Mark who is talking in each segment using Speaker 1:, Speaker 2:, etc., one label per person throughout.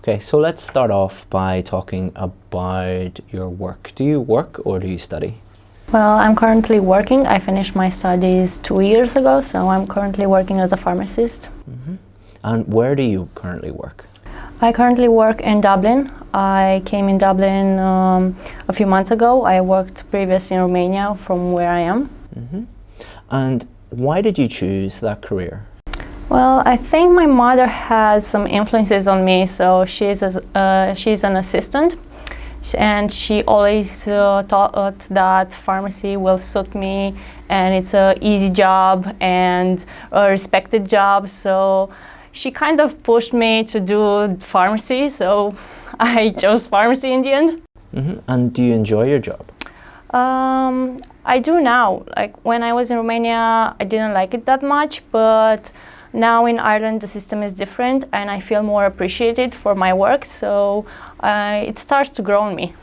Speaker 1: Okay, so let's start off by talking about your work. Do you work or do you study?
Speaker 2: Well, I'm currently working. I finished my studies 2 years ago, so I'm currently working as a pharmacist.
Speaker 1: And where do you currently work?
Speaker 2: I currently work in Dublin. I came in Dublin a few months ago. I worked previously in Romania from where I am.
Speaker 1: And why did you choose that career?
Speaker 2: Well, I think my mother has some influences on me. So she's an assistant, and she always thought that pharmacy will suit me, and it's an easy job and a respected job. So she kind of pushed me to do pharmacy. So I chose pharmacy in the end.
Speaker 1: And do you enjoy your job?
Speaker 2: I do now. Like when I was in Romania, I didn't like it that much, but now in Ireland the system is different and I feel more appreciated for my work, so it starts to grow on me.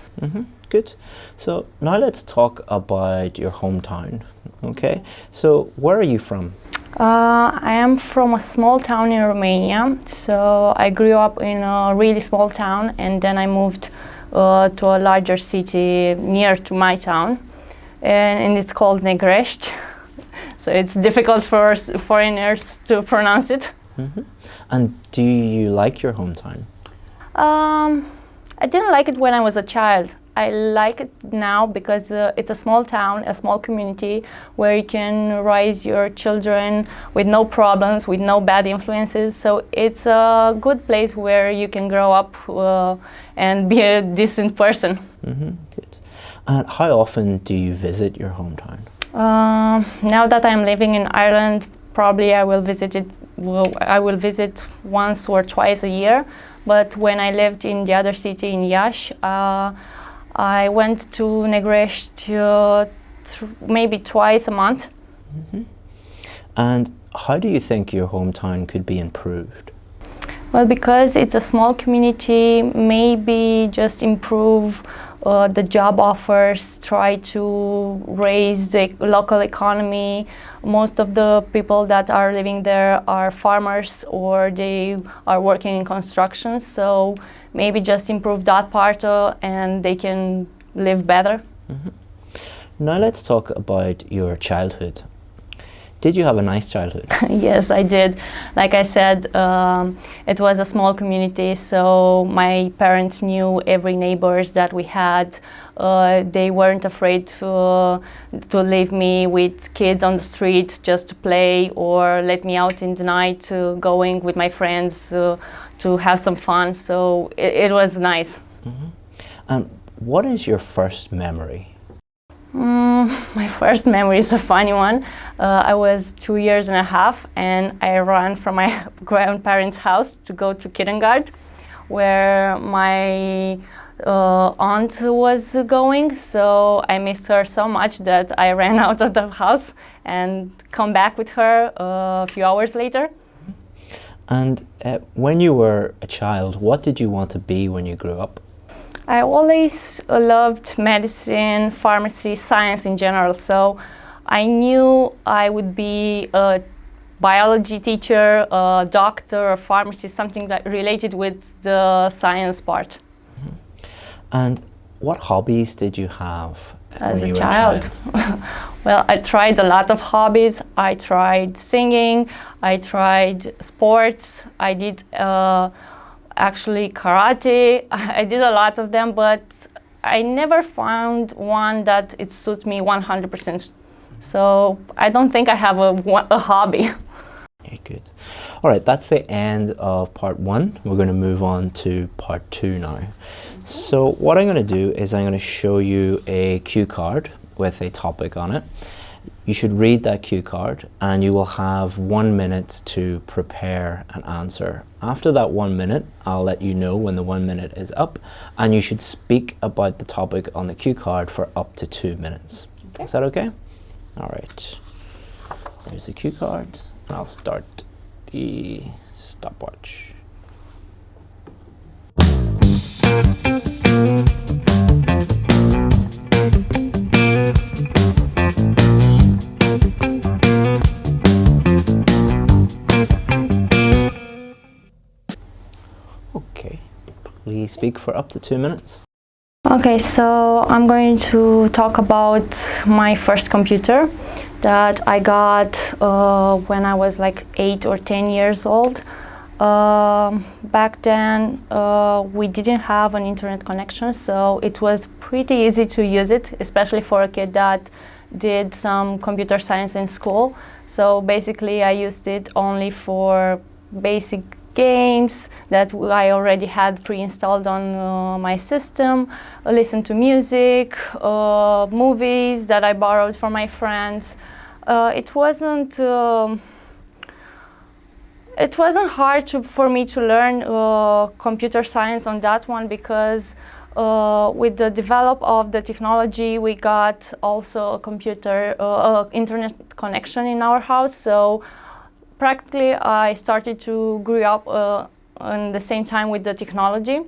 Speaker 1: Good. So now let's talk about your hometown. Okay, so where are you from?
Speaker 2: I am from a small town in Romania, so I grew up in a really small town and then I moved to a larger city near to my town, and it's called Negrești. So it's difficult for foreigners to pronounce it.
Speaker 1: And do you like your hometown?
Speaker 2: I didn't like it when I was a child. I like it now because it's a small town, a small community where you can raise your children with no problems, with no bad influences. So it's a good place where you can grow up and be a decent person.
Speaker 1: Good. And how often do you visit your hometown?
Speaker 2: Now that I'm living in Ireland, probably I will visit it. Well, I will visit once or twice a year. But when I lived in the other city in Iași, I went to Negrești maybe twice a month.
Speaker 1: And how do you think your hometown could be improved?
Speaker 2: Well, because it's a small community, maybe just improve the job offers, try to raise the local economy. Most of the people that are living there are farmers or they are working in construction, so maybe just improve that part and they can live better.
Speaker 1: Now let's talk about your childhood. Did you have a nice childhood?
Speaker 2: Yes, I did. Like I said, it was a small community, so my parents knew every neighbors that we had. They weren't afraid to leave me with kids on the street just to play or let me out in the night going with my friends to have some fun. So it was nice.
Speaker 1: What is your first memory?
Speaker 2: My first memory is a funny one. I was 2 years and a half and I ran from my grandparents' house to go to kindergarten where my aunt was going, so I missed her so much that I ran out of the house and come back with her a few hours later.
Speaker 1: And when you were a child, what did you want to be when you grew up?
Speaker 2: I always loved medicine, pharmacy, science in general, so I knew I would be a biology teacher, a doctor, a pharmacist, something that related with the science part.
Speaker 1: And what hobbies did you have
Speaker 2: as
Speaker 1: when
Speaker 2: a
Speaker 1: you were
Speaker 2: child? Well, I tried a lot of hobbies. I tried singing, I tried sports, I did actually karate. I did a lot of them, but I never found one that it suits me 100%. So I don't think I have a hobby.
Speaker 1: Okay, good. All right, that's the end of part 1. We're going to move on to part 2 now. So what I'm going to do is I'm going to show you a cue card with a topic on it. You should read that cue card and you will have 1 minute to prepare an answer. After that 1 minute, I'll let you know when the 1 minute is up, and you should speak about the topic on the cue card for up to 2 minutes. Okay. Is that okay? All right. There's the cue card. I'll start the stopwatch. Okay. Please speak for up to 2 minutes.
Speaker 2: Okay, so I'm going to talk about my first computer that I got when I was like 8 or 10 years old. Back then we didn't have an internet connection, so it was pretty easy to use it, especially for a kid that did some computer science in school. So basically I used it only for basic games that I already had pre-installed on my system, listen to music, movies that I borrowed from my friends. It wasn't hard for me to learn computer science on that one, because with the develop of the technology, we got also a computer, internet connection in our house. So practically, I started to grow up on the same time with the technology.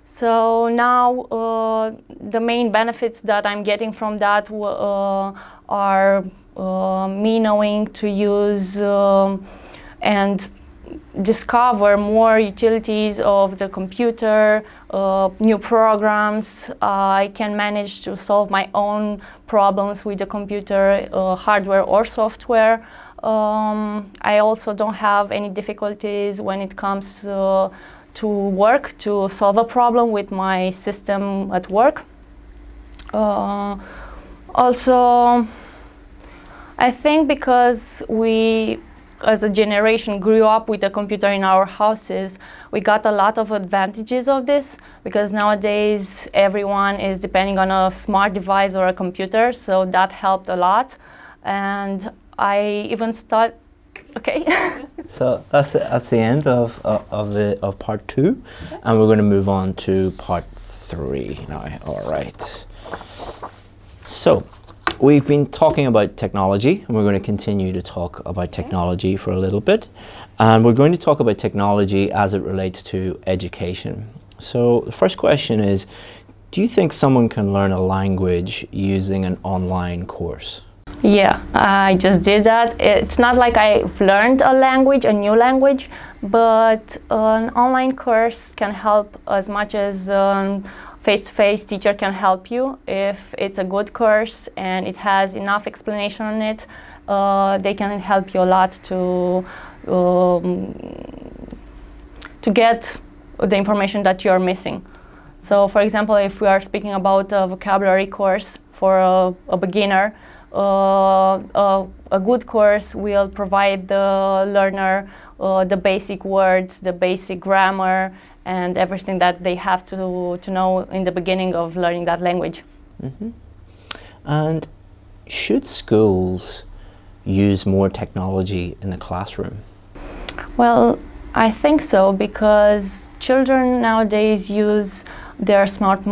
Speaker 2: So now the main benefits that I'm getting from that are me knowing to use and discover more utilities of the computer, new programs. I can manage to solve my own problems with the computer, hardware or software. I also don't have any difficulties when it comes to work, to solve a problem with my system at work. Also, I think because we as a generation grew up with a computer in our houses, we got a lot of advantages of this, because nowadays everyone is depending on a smart device or a computer, so that helped a lot. And I even start, okay.
Speaker 1: So that's the end of part 2, and we're going to move on to part 3 now. All right. So we've been talking about technology, and we're going to continue to talk about technology for a little bit. And we're going to talk about technology as it relates to education. So the first question is, do you think someone can learn a language using an online course?
Speaker 2: Yeah, I just did that. It's not like I've learned a language, a new language, but an online course can help as much as face-to-face teacher can help you. If it's a good course and it has enough explanation on it, they can help you a lot to get the information that you're missing. So for example, if we are speaking about a vocabulary course for a beginner, a good course will provide the learner the basic words, the basic grammar, and everything that they have to know in the beginning of learning that language.
Speaker 1: Mm-hmm. And should schools use more technology in the classroom?
Speaker 2: Well, I think so, because children nowadays use their smart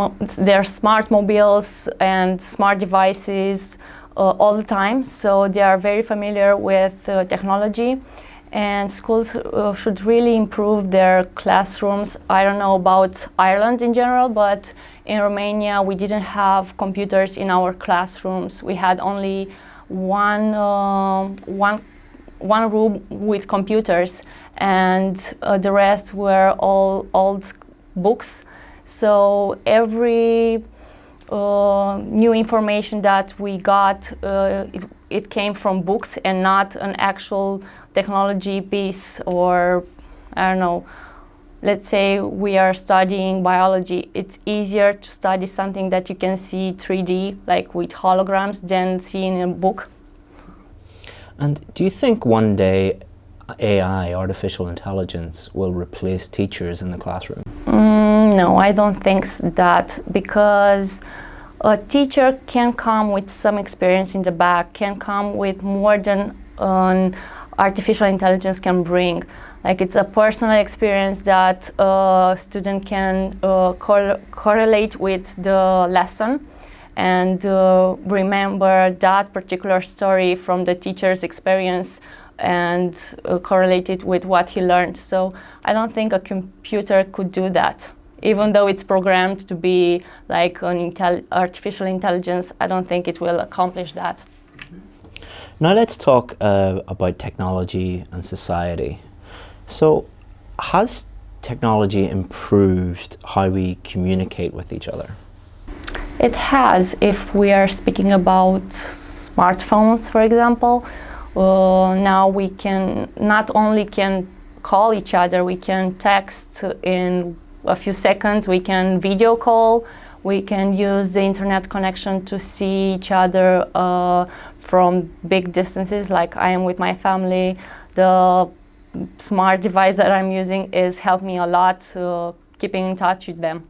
Speaker 2: mobiles and smart devices all the time, so they are very familiar with technology. And schools should really improve their classrooms. I don't know about Ireland in general, but in Romania we didn't have computers in our classrooms. We had only one room with computers, and the rest were all old books. So every new information that we got, it came from books and not an actual technology piece. Or I don't know, let's say we are studying biology. It's easier to study something that you can see 3D, like with holograms, than seeing a book.
Speaker 1: And do you think one day AI, artificial intelligence, will replace teachers in the classroom?
Speaker 2: No, I don't think that, because a teacher can come with some experience in the back, can come with more than artificial intelligence can bring. Like, it's a personal experience that a student can correlate with the lesson and remember that particular story from the teacher's experience and correlate it with what he learned. So I don't think a computer could do that. Even though it's programmed to be like an artificial intelligence, I don't think it will accomplish that.
Speaker 1: Now let's talk about technology and society. So has technology improved how we communicate with each other?
Speaker 2: It has. If we are speaking about smartphones, for example, now we can not only can call each other, we can text in a few seconds, we can video call, we can use the internet connection to see each other from big distances, like I am with my family. The smart device that I'm using is helped me a lot keeping in touch with them.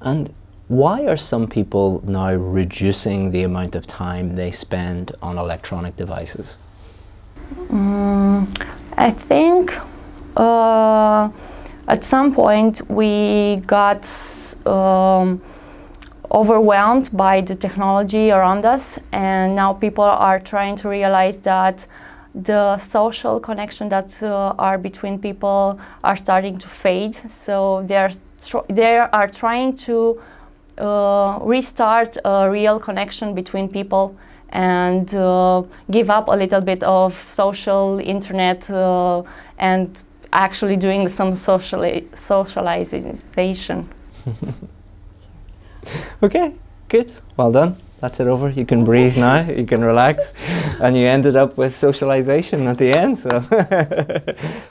Speaker 1: And why are some people now reducing the amount of time they spend on electronic devices?
Speaker 2: I think at some point we got overwhelmed by the technology around us, and now people are trying to realize that the social connection that are between people are starting to fade. So they are trying to restart a real connection between people and give up a little bit of social internet and actually doing some socialization.
Speaker 1: Okay, good. Well done. That's it over. You can breathe now. You can relax. And you ended up with socialization at the end. So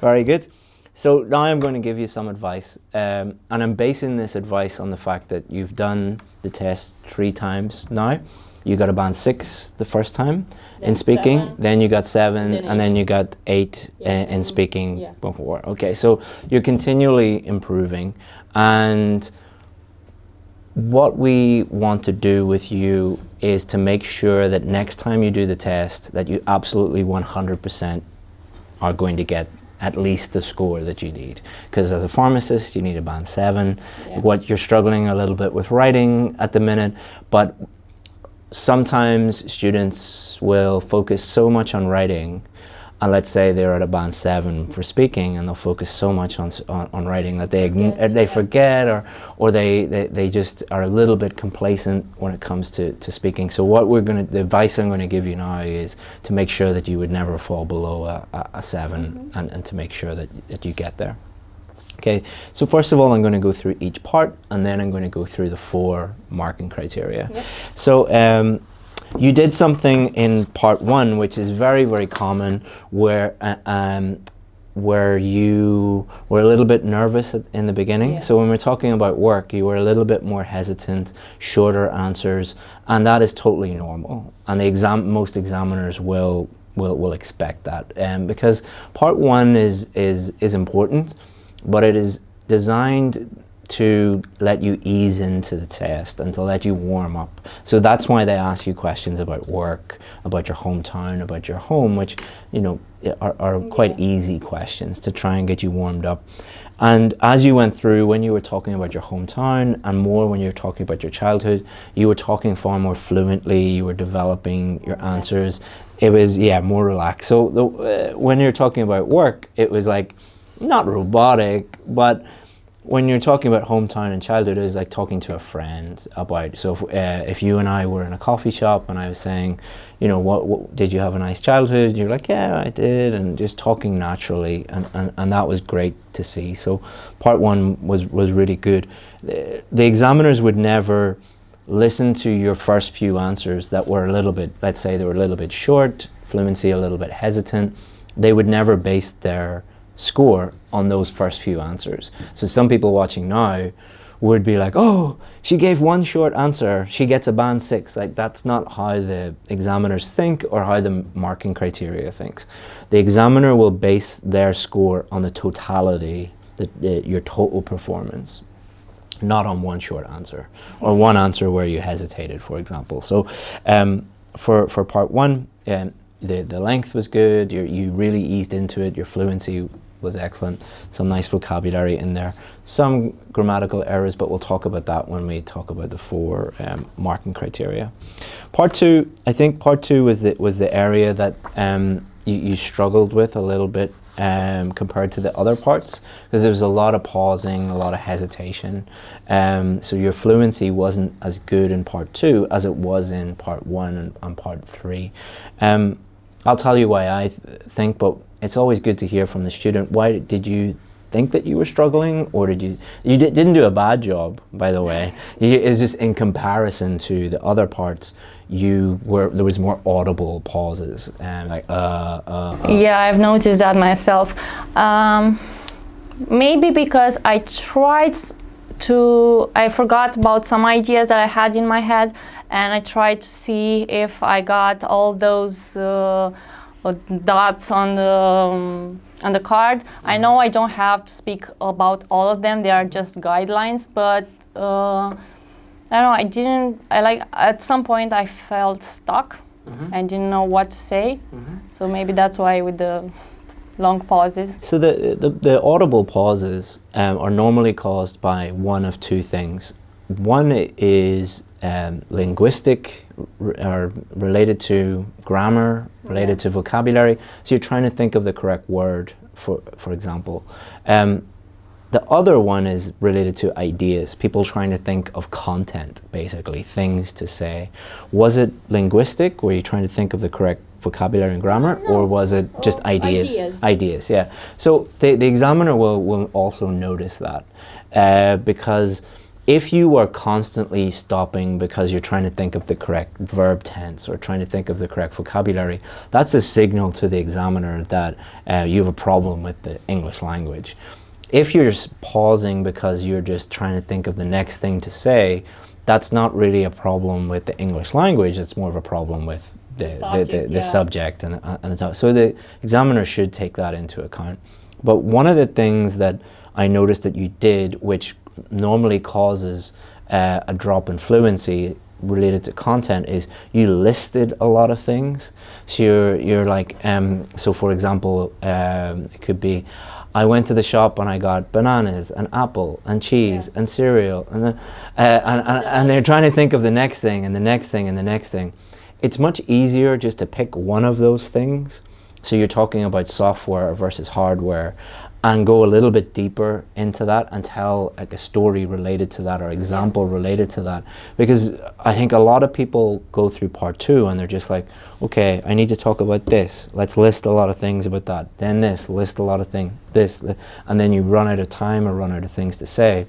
Speaker 1: very good. So now I'm going to give you some advice. And I'm basing this advice on the fact that you've done the test 3 times now. You got a band 6 the first time in speaking,
Speaker 2: 7.
Speaker 1: then you got 7,
Speaker 2: Then
Speaker 1: and then you got 8 in speaking before. Okay, so you're continually improving. And what we want to do with you is to make sure that next time you do the test that you absolutely 100% are going to get at least the score that you need. Because as a pharmacist, you need a band 7. What you're struggling a little bit with writing at the minute, but sometimes students will focus so much on writing, and let's say they're at a band 7 for speaking, and they'll focus so much on writing that they forget, or they just are a little bit complacent when it comes to speaking. So the advice I'm going to give you now is to make sure that you would never fall below a 7, and to make sure that you get there. Okay, so first of all, I'm going to go through each part, and then I'm going to go through the 4 marking criteria. So you did something in part 1, which is very, very common, where you were a little bit nervous in the beginning. So when we're talking about work, you were a little bit more hesitant, shorter answers, and that is totally normal. And most examiners will expect that, because part 1 is important, but it is designed to let you ease into the test and to let you warm up. So that's why they ask you questions about work, about your hometown, about your home, which, you know, are quite easy questions to try and get you warmed up. And as you went through, when you were talking about your hometown, and more when you were talking about your childhood, you were talking far more fluently, you were developing your answers. It was, more relaxed. So when you're talking about work, it was like, not robotic, but when you're talking about hometown and childhood, it's like talking to a friend about. So if you and I were in a coffee shop and I was saying, you know, what did you have a nice childhood? You're like, yeah, I did, and just talking naturally, and that was great to see. So part 1 was really good. The examiners would never listen to your first few answers that were a little bit, let's say they were a little bit short, fluency a little bit hesitant. They would never base their score on those first few answers. So some people watching now would be like, oh, she gave 1 short answer, she gets a band 6. Like, that's not how the examiners think or how the marking criteria thinks. The examiner will base their score on the totality, your total performance, not on 1 short answer or 1 answer where you hesitated, for example. So for part 1, the length was good, you really eased into it, your fluency was excellent, some nice vocabulary in there, some grammatical errors, but we'll talk about that when we talk about the 4 marking criteria. Part 2, I think part 2 was the area that you struggled with a little bit compared to the other parts, because there was a lot of pausing, a lot of hesitation, so your fluency wasn't as good in part 2 as it was in part 1 and part 3. I'll tell you why I think, but it's always good to hear from the student. Why did you think that you were struggling, or didn't do a bad job, by the way. It's just in comparison to the other parts, there was more audible pauses and like
Speaker 2: Yeah, I've noticed that myself. Maybe because I forgot about some ideas that I had in my head, and I tried to see if I got all those dots on the card. I know I don't have to speak about all of them; they are just guidelines. But I don't know. At some point I felt stuck. I didn't know what to say. So maybe that's why with the long pauses.
Speaker 1: So the audible pauses are normally caused by one of two things. One is linguistic, or related to grammar, related to vocabulary. So you're trying to think of the correct word, for example. The other one is related to ideas, people trying to think of content, basically, things to say. Was it linguistic? Were you trying to think of the correct vocabulary and grammar, or was it just ideas? Ideas, yeah. So the examiner will also notice that, because if you are constantly stopping because you're trying to think of the correct verb tense or trying to think of the correct vocabulary, that's a signal to the examiner that you have a problem with the English language. If you're just pausing because you're just trying to think of the next thing to say, that's not really a problem with the English language, it's more of a problem with the subject and the topic. So the examiner should take that into account. But one of the things that I noticed that you did, which normally causes a drop in fluency related to content, is you listed a lot of things. So you're like, so for example, it could be, I went to the shop and I got bananas and apple and cheese and cereal, and they're trying to think of the next thing and the next thing and the next thing. It's much easier just to pick one of those things. So you're talking about software versus hardware, and go a little bit deeper into that and tell like a story related to that or example related to that. Because I think a lot of people go through part 2 and they're just like, okay, I need to talk about this. Let's list a lot of things about that. Then this, list a lot of things, and then you run out of time or run out of things to say.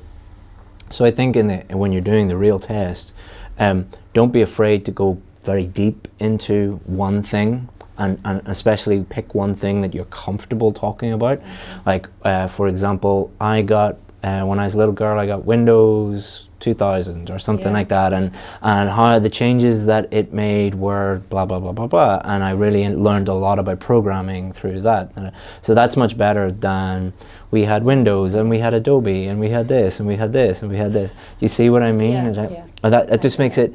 Speaker 1: So I think when you're doing the real test, don't be afraid to go very deep into one thing. And especially pick one thing that you're comfortable talking about. Like, for example, I got, when I was a little girl, I got Windows 2000 or something like that, and how the changes that it made were blah, blah, blah, blah, blah. And I really learned a lot about programming through that. So that's much better than we had Windows and we had Adobe and we had this and we had this and we had this. You see what I mean? That just makes it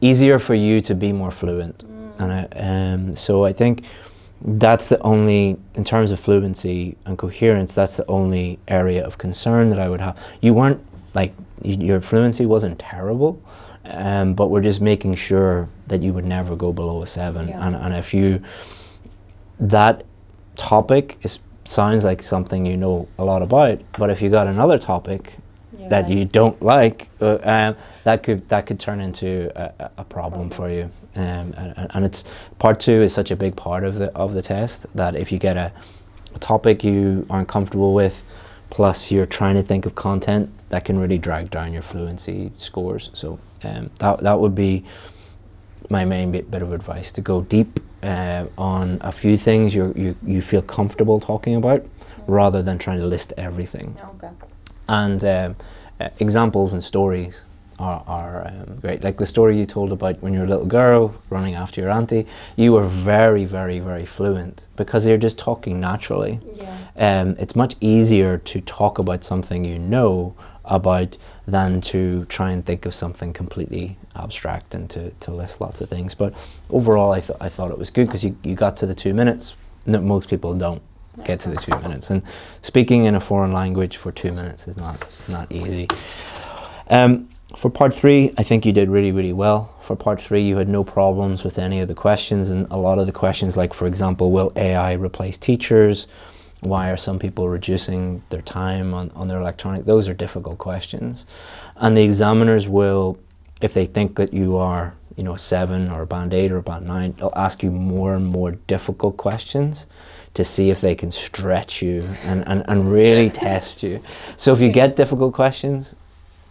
Speaker 1: easier for you to be more fluent. And so I think that's the only, in terms of fluency and coherence, that's the only area of concern that I would have. You weren't, like, your fluency wasn't terrible, but we're just making sure that you would never go below a 7. And if that topic sounds like something you know a lot about, but if you got another topic that you don't like, that could turn into a problem for you. And it's part 2 is such a big part of the test, that if you get a topic you aren't comfortable with, plus you're trying to think of content, that can really drag down your fluency scores. So that would be my main bit of advice, to go deep on a few things you feel comfortable talking about, rather than trying to list everything. And examples and stories are great. Like the story you told about when you were a little girl running after your auntie, you were very, very, very fluent because you're just talking naturally. It's much easier to talk about something you know about than to try and think of something completely abstract and to list lots of things. But overall, I thought it was good because you got to the 2 minutes. Most people don't get to the 2 minutes, and speaking in a foreign language for 2 minutes is not easy. For part 3, I think you did really, really well. For part 3, you had no problems with any of the questions, and a lot of the questions, like for example, will AI replace teachers? Why are some people reducing their time on their electronic? Those are difficult questions. And the examiners will, if they think that you are, a 7 or a band 8 or a band 9, they'll ask you more and more difficult questions to see if they can stretch you and really test you. So if you get difficult questions,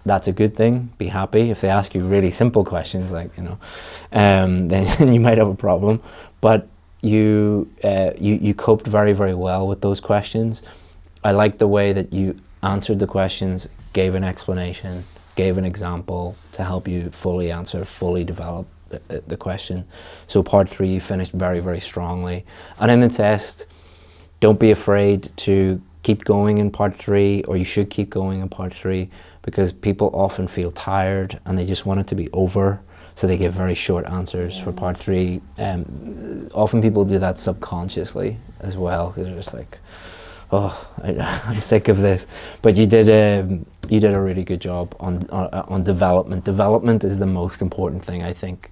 Speaker 1: that's a good thing. Be happy. If they ask you really simple questions, like, you know, then you might have a problem. But you coped very, very well with those questions. I like the way that you answered the questions, gave an explanation, gave an example to help you fully answer, fully develop the question. So part 3, you finished very, very strongly. And in the test, don't be afraid to keep going in part 3, or you should keep going in part 3, because people often feel tired and they just want it to be over. So they give very short answers for part 3. Often people do that subconsciously as well, because they're just like, oh, I'm sick of this. But you did a really good job on development. Development is the most important thing, I think.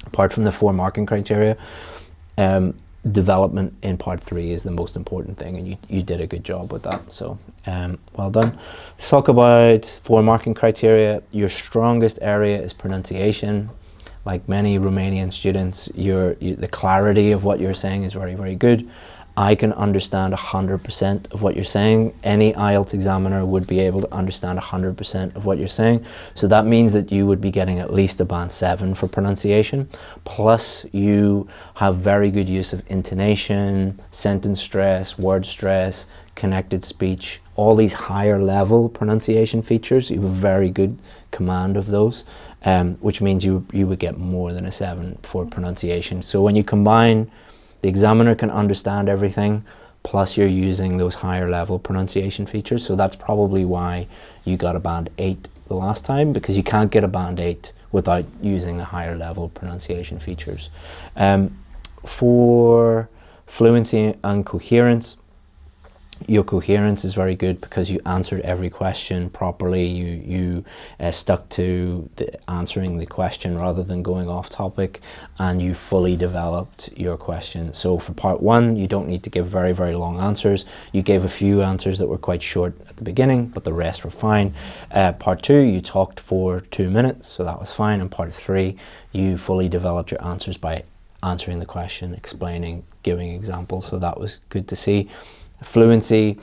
Speaker 1: Apart from the 4 marking criteria, development in part 3 is the most important thing, and you did a good job with that. So well done. Let's talk about 4 marking criteria. Your strongest area is pronunciation. Like many Romanian students, the clarity of what you're saying is very, very good. I can understand 100% of what you're saying. Any IELTS examiner would be able to understand 100% of what you're saying. So that means that you would be getting at least a band 7 for pronunciation. Plus you have very good use of intonation, sentence stress, word stress, connected speech, all these higher level pronunciation features. You have a very good command of those, which means you would get more than a 7 for pronunciation. So when you combine, the examiner can understand everything, plus you're using those higher level pronunciation features. So that's probably why you got a band 8 the last time, because you can't get a band 8 without using the higher level pronunciation features. For fluency and coherence, your coherence is very good because you answered every question properly. You stuck to answering the question rather than going off topic, and you fully developed your question. So for part 1, you don't need to give very, very long answers. You gave a few answers that were quite short at the beginning, but the rest were fine. Part 2, you talked for 2 minutes, so that was fine. And part 3, you fully developed your answers by answering the question, explaining, giving examples. So that was good to see. Fluency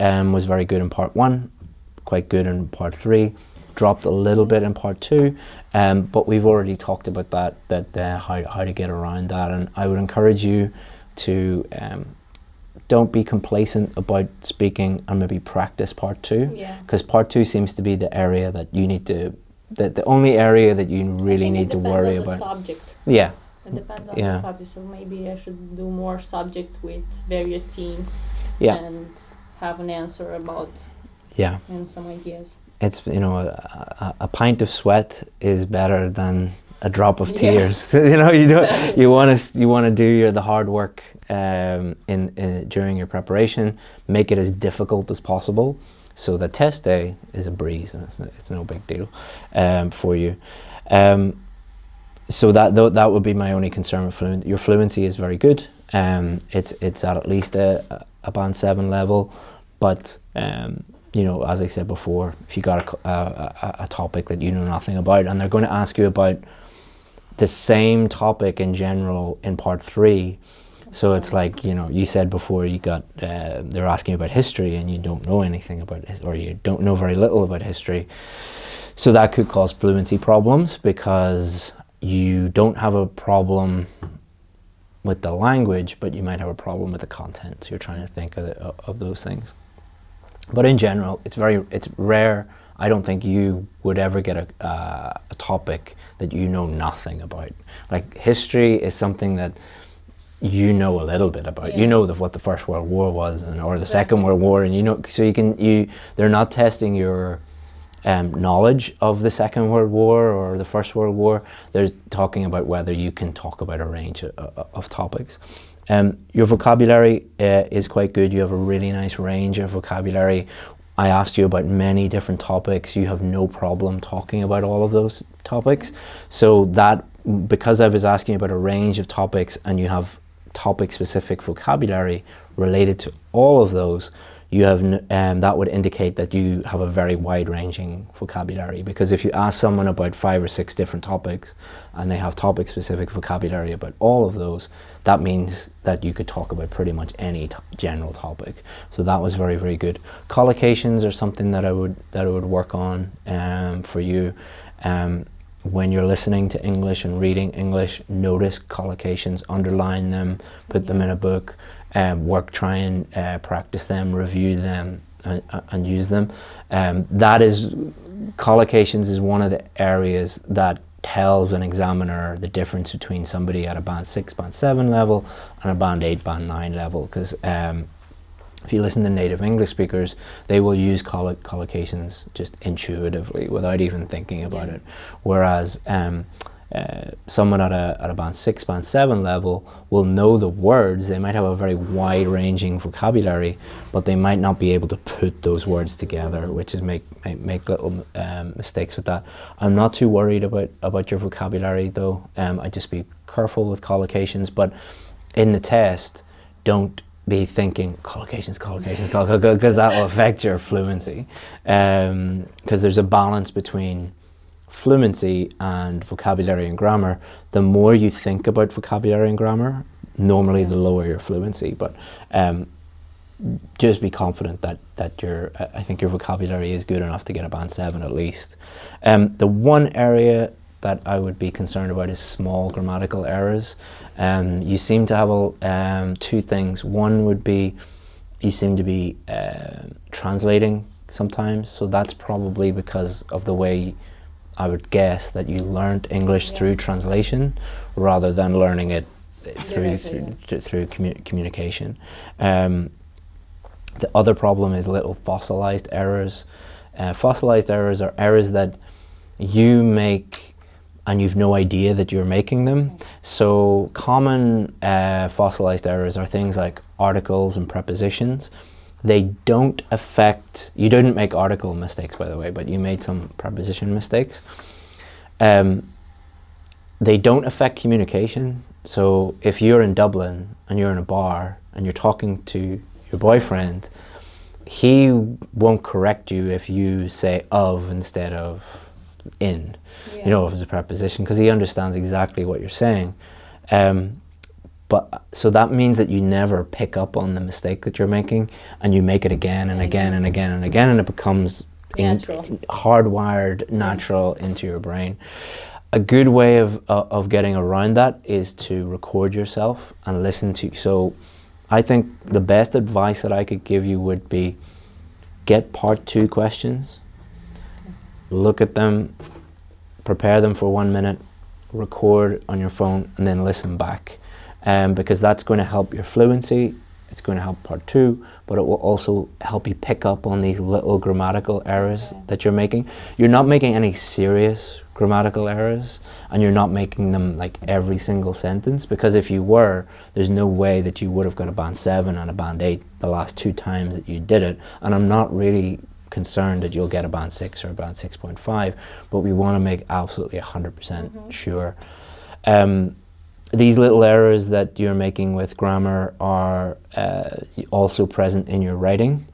Speaker 1: was very good in part 1, quite good in part 3, dropped a little bit in part 2, but we've already talked about how to get around that. And I would encourage you to don't be complacent about speaking and maybe practice part 2, because part 2 seems to be the area that you need to, the only area that you really need to worry about.
Speaker 2: Subject.
Speaker 1: Yeah.
Speaker 2: It depends on the subject, so maybe I should do more subjects with various teams, and have an answer about and some ideas.
Speaker 1: It's, you know, a pint of sweat is better than a drop of tears. You know, you want to do the hard work during your preparation. Make it as difficult as possible, so the test day is a breeze and it's no big deal for you. So that would be my only concern with fluency. Your fluency is very good. It's at least a band 7 level, but you know, as I said before, if you got a topic that you know nothing about, and they're going to ask you about the same topic in general in part 3, so it's like, you know, you said before you got they're asking about history and you don't know anything about it, or you don't know very little about history, so that could cause fluency problems, because you don't have a problem with the language, but you might have a problem with the content. So you're trying to think of those things. But in general, it's rare. I don't think you would ever get a topic that you know nothing about. Like history is something that you know a little bit about. You know what the First World War was, or the Second World War, and you know. So they're not testing your knowledge of the Second World War or the First World War. They're talking about whether you can talk about a range of topics. Your vocabulary is quite good. You have a really nice range of vocabulary. I asked you about many different topics. You have no problem talking about all of those topics. So that, because I was asking about a range of topics and you have topic-specific vocabulary related to all of those, that would indicate that you have a very wide-ranging vocabulary, because if you ask someone about 5 or 6 different topics and they have topic-specific vocabulary about all of those, that means that you could talk about pretty much any general topic. So that was very, very good. Collocations are something that I would work on for you. When you're listening to English and reading English, notice collocations, underline them, put them in a book. Try and practice them, review them, and use them. Collocations is one of the areas that tells an examiner the difference between somebody at a band 6, band 7 level and a band 8, band 9 level. Because if you listen to native English speakers, they will use collocations just intuitively without even thinking about it. Whereas someone at a band 6, band 7 level will know the words. They might have a very wide-ranging vocabulary, but they might not be able to put those words together, which is make little mistakes with that. I'm not too worried about your vocabulary though. I'd just be careful with collocations, but in the test, don't be thinking collocations, because that will affect your fluency. Because there's a balance between fluency and vocabulary and grammar. The more you think about vocabulary and grammar, normally the lower your fluency. But just be confident that I think your vocabulary is good enough to get a band 7 at least. The one area that I would be concerned about is small grammatical errors. You seem to have 2 things. One would be you seem to be translating sometimes, so that's probably because of the way I would guess that you learned English through translation rather than learning it through communication. The other problem is little fossilized errors. Fossilized errors are errors that you make and you've no idea that you're making them. So common fossilized errors are things like articles and prepositions. They don't affect, you didn't make article mistakes by the way, but you made some preposition mistakes. They don't affect communication. So if you're in Dublin and you're in a bar and you're talking to your boyfriend, he won't correct you if you say of instead of in, you know, as a preposition, because he understands exactly what you're saying. But so that means that you never pick up on the mistake that you're making, and you make it again and again and again and again, and it becomes hardwired, natural into your brain. A good way of getting around that is to record yourself and listen to. So I think the best advice that I could give you would be get part 2 questions, look at them, prepare them for 1 minute, record on your phone, and then listen back. Because that's going to help your fluency, it's going to help part 2, but it will also help you pick up on these little grammatical errors that you're making. You're not making any serious grammatical errors, and you're not making them like every single sentence, because if you were, there's no way that you would have got a band 7 and a band 8 the last 2 times that you did it. And I'm not really concerned that you'll get a band 6 or a band 6.5, but we want to make absolutely 100% sure. These little errors that you're making with grammar are also present in your writing.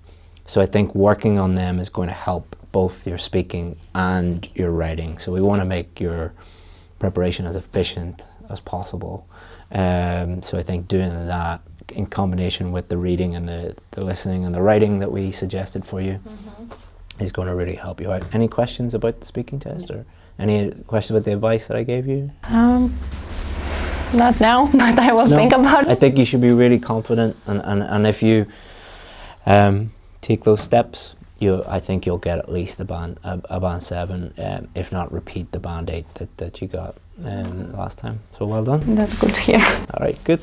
Speaker 1: So I think working on them is going to help both your speaking and your writing. So we want to make your preparation as efficient as possible. So I think doing that in combination with the reading and the listening and the writing that we suggested for you is going to really help you out. Any questions about the speaking test, or any questions about the advice that I gave you?
Speaker 2: Not now, but I will think about it.
Speaker 1: I think you should be really confident, and if you take those steps, I think you'll get at least a band 7, if not repeat the band 8 that you got last time. So well done.
Speaker 2: That's good to hear.
Speaker 1: All right, good.